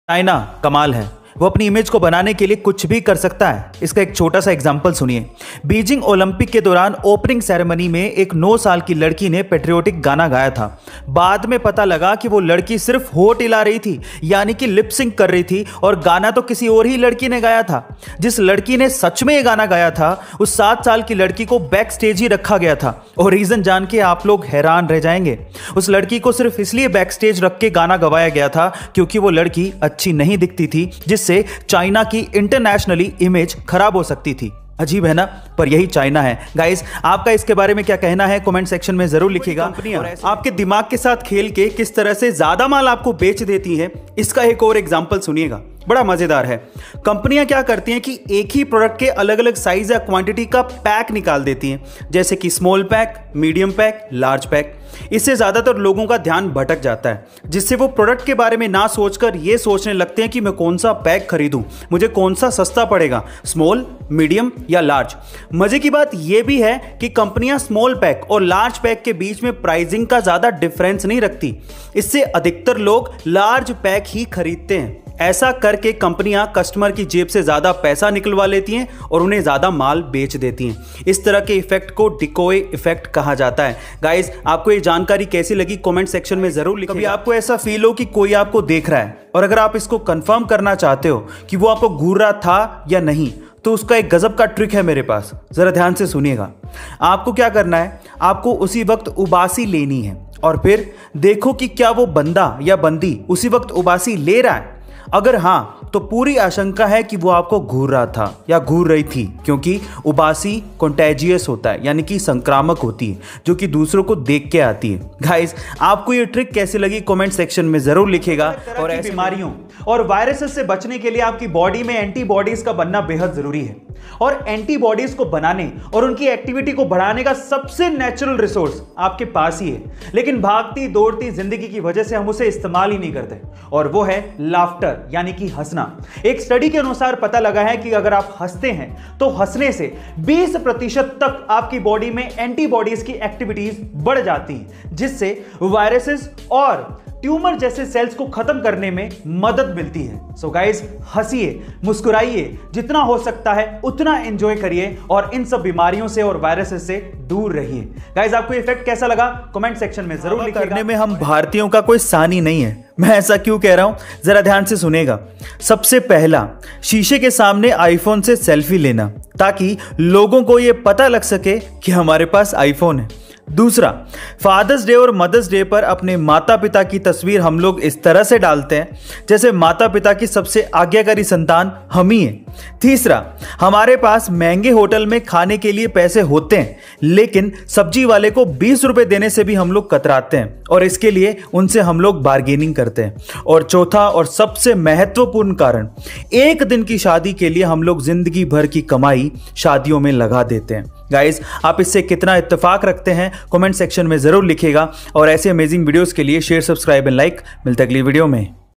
China कमाल है। वो अपनी इमेज को बनाने के लिए कुछ भी कर सकता है। इसका एक छोटा सा एग्जांपल सुनिए। बीजिंग ओलंपिक के दौरान ओपनिंग सेरेमनी में एक 9 साल की लड़की ने पेट्रियोटिक गाना गाया था। बाद में पता लगा कि वो लड़की सिर्फ होठ हिला रही थी, यानी कि लिप सिंक कर रही थी, और गाना तो किसी और ही लड़की ने गाया था। जिस लड़की ने सच में ये गाना गाया था, उस 7 साल की लड़की को बैक स्टेज ही रखा गया था। और रीजन जान के आप लोग हैरान रह जाएंगे। उस लड़की को सिर्फ इसलिए बैक स्टेज रख के गाना गवाया गया था क्योंकि वो लड़की अच्छी नहीं दिखती थी, जिससे चाइना की इंटरनेशनली इमेज खराब हो सकती थी। अजीब है ना, पर यही चाइना है। गाइस, आपका इसके बारे में क्या कहना है कमेंट सेक्शन में जरूर लिखिएगा। कंपनियां आपके दिमाग के साथ खेल के किस तरह से ज्यादा माल आपको बेच देती हैं, इसका एक और एग्जांपल सुनिएगा, बड़ा मजेदार है। कंपनियां क्या करती हैं कि एक ही प्रोडक्ट के अलग अलग साइज या क्वांटिटी का पैक निकाल देती हैं, जैसे कि small pack, medium pack, large pack. इससे ज्यादातर लोगों का ध्यान भटक जाता है, जिससे वो प्रोडक्ट के बारे में ना सोचकर ये सोचने लगते हैं कि मैं कौन सा पैक खरीदूं, मुझे कौन सा सस्ता पड़ेगा, स्मॉल, मीडियम या लार्ज। मजे की बात यह भी है कि कंपनियां स्मॉल पैक और लार्ज पैक के बीच में प्राइसिंग का ज्यादा डिफरेंस नहीं रखती। इससे अधिकतर लोग लार्ज पैक ही खरीदते हैं। ऐसा करके कंपनियां कस्टमर की जेब से ज्यादा पैसा निकलवा लेती हैं और उन्हें ज्यादा माल बेच देती हैं। इस तरह के इफेक्ट को डिकोय इफेक्ट कहा जाता है। गाइस, आपको ये जानकारी कैसी लगी कमेंट सेक्शन में जरूर लिखिए। कभी आपको ऐसा फील हो कि कोई आपको देख रहा है, और अगर आप इसको कंफर्म करना चाहते हो कि वो आपको घूर रहा था या नहीं, तो उसका एक गजब का ट्रिक है मेरे पास, जरा ध्यान से सुनिएगा। आपको क्या करना है, आपको उसी वक्त उबासी लेनी है और फिर देखो कि क्या वो बंदा या बंदी उसी वक्त उबासी ले रहा है। अगर हाँ, तो पूरी आशंका है कि वो आपको घूर रहा था या घूर रही थी, क्योंकि उबासी कंटेजियस होता है, यानी कि संक्रामक होती है, जो कि दूसरों को देख के आती है। गाइस, आपको ये ट्रिक कैसी लगी कमेंट सेक्शन में जरूर लिखिएगा। और ऐसी बीमारियों और वायरसेस से बचने के लिए आपकी बॉडी में एंटीबॉडीज का बनना बेहद जरूरी है। और एंटीबॉडीज को बनाने और उनकी एक्टिविटी को बढ़ाने का सबसे नेचुरल रिसोर्स आपके पास ही है, लेकिन भागती दौड़ती जिंदगी की वजह से हम उसे इस्तेमाल ही नहीं करते, और वो है लाफ्टर, यानी कि हंसना। एक स्टडी के अनुसार पता लगा है कि अगर आप हंसते हैं तो हंसने से 20% तक आपकी बॉडी में एंटीबॉडीज की एक्टिविटीज बढ़ जाती है, जिससे वायरसेस और ट्यूमर जैसे सेल्स को खत्म करने में मदद मिलती है। सो गाइस, हंसिए, मुस्कुराइए, जितना हो सकता है उतना एंजॉय करिए और इन सब बीमारियों से और वायरसेस से दूर रहिए। गाइस, आपको इफेक्ट कैसा लगा कमेंट सेक्शन में जरूर लिखिएगा। करने में हम भारतीयों का कोई सानी नहीं है। मैं ऐसा क्यों कह रहा हूं, जरा ध्यान से सुनेगा। सबसे पहला, शीशे के सामने आईफोन से सेल्फी लेना, ताकि लोगों को यह पता लग सके कि हमारे पास आईफोन है। दूसरा, फादर्स डे और मदर्स डे पर अपने माता पिता की तस्वीर हम लोग इस तरह से डालते हैं जैसे माता पिता की सबसे आज्ञाकारी संतान हम ही हैं। तीसरा, हमारे पास महंगे होटल में खाने के लिए पैसे होते हैं, लेकिन सब्जी वाले को 20 रुपए देने से भी हम लोग कतराते हैं, और इसके लिए उनसे हम लोग बार्गेनिंग करते हैं। और चौथा और सबसे महत्वपूर्ण कारण, एक दिन की शादी के लिए हम लोग जिंदगी भर की कमाई शादियों में लगा देते हैं। गाइस, आप इससे कितना इत्तेफाक रखते हैं कमेंट सेक्शन में जरूर लिखिएगा। और ऐसे अमेजिंग वीडियोस के लिए शेयर, सब्सक्राइब एंड लाइक। मिलते अगली वीडियो में।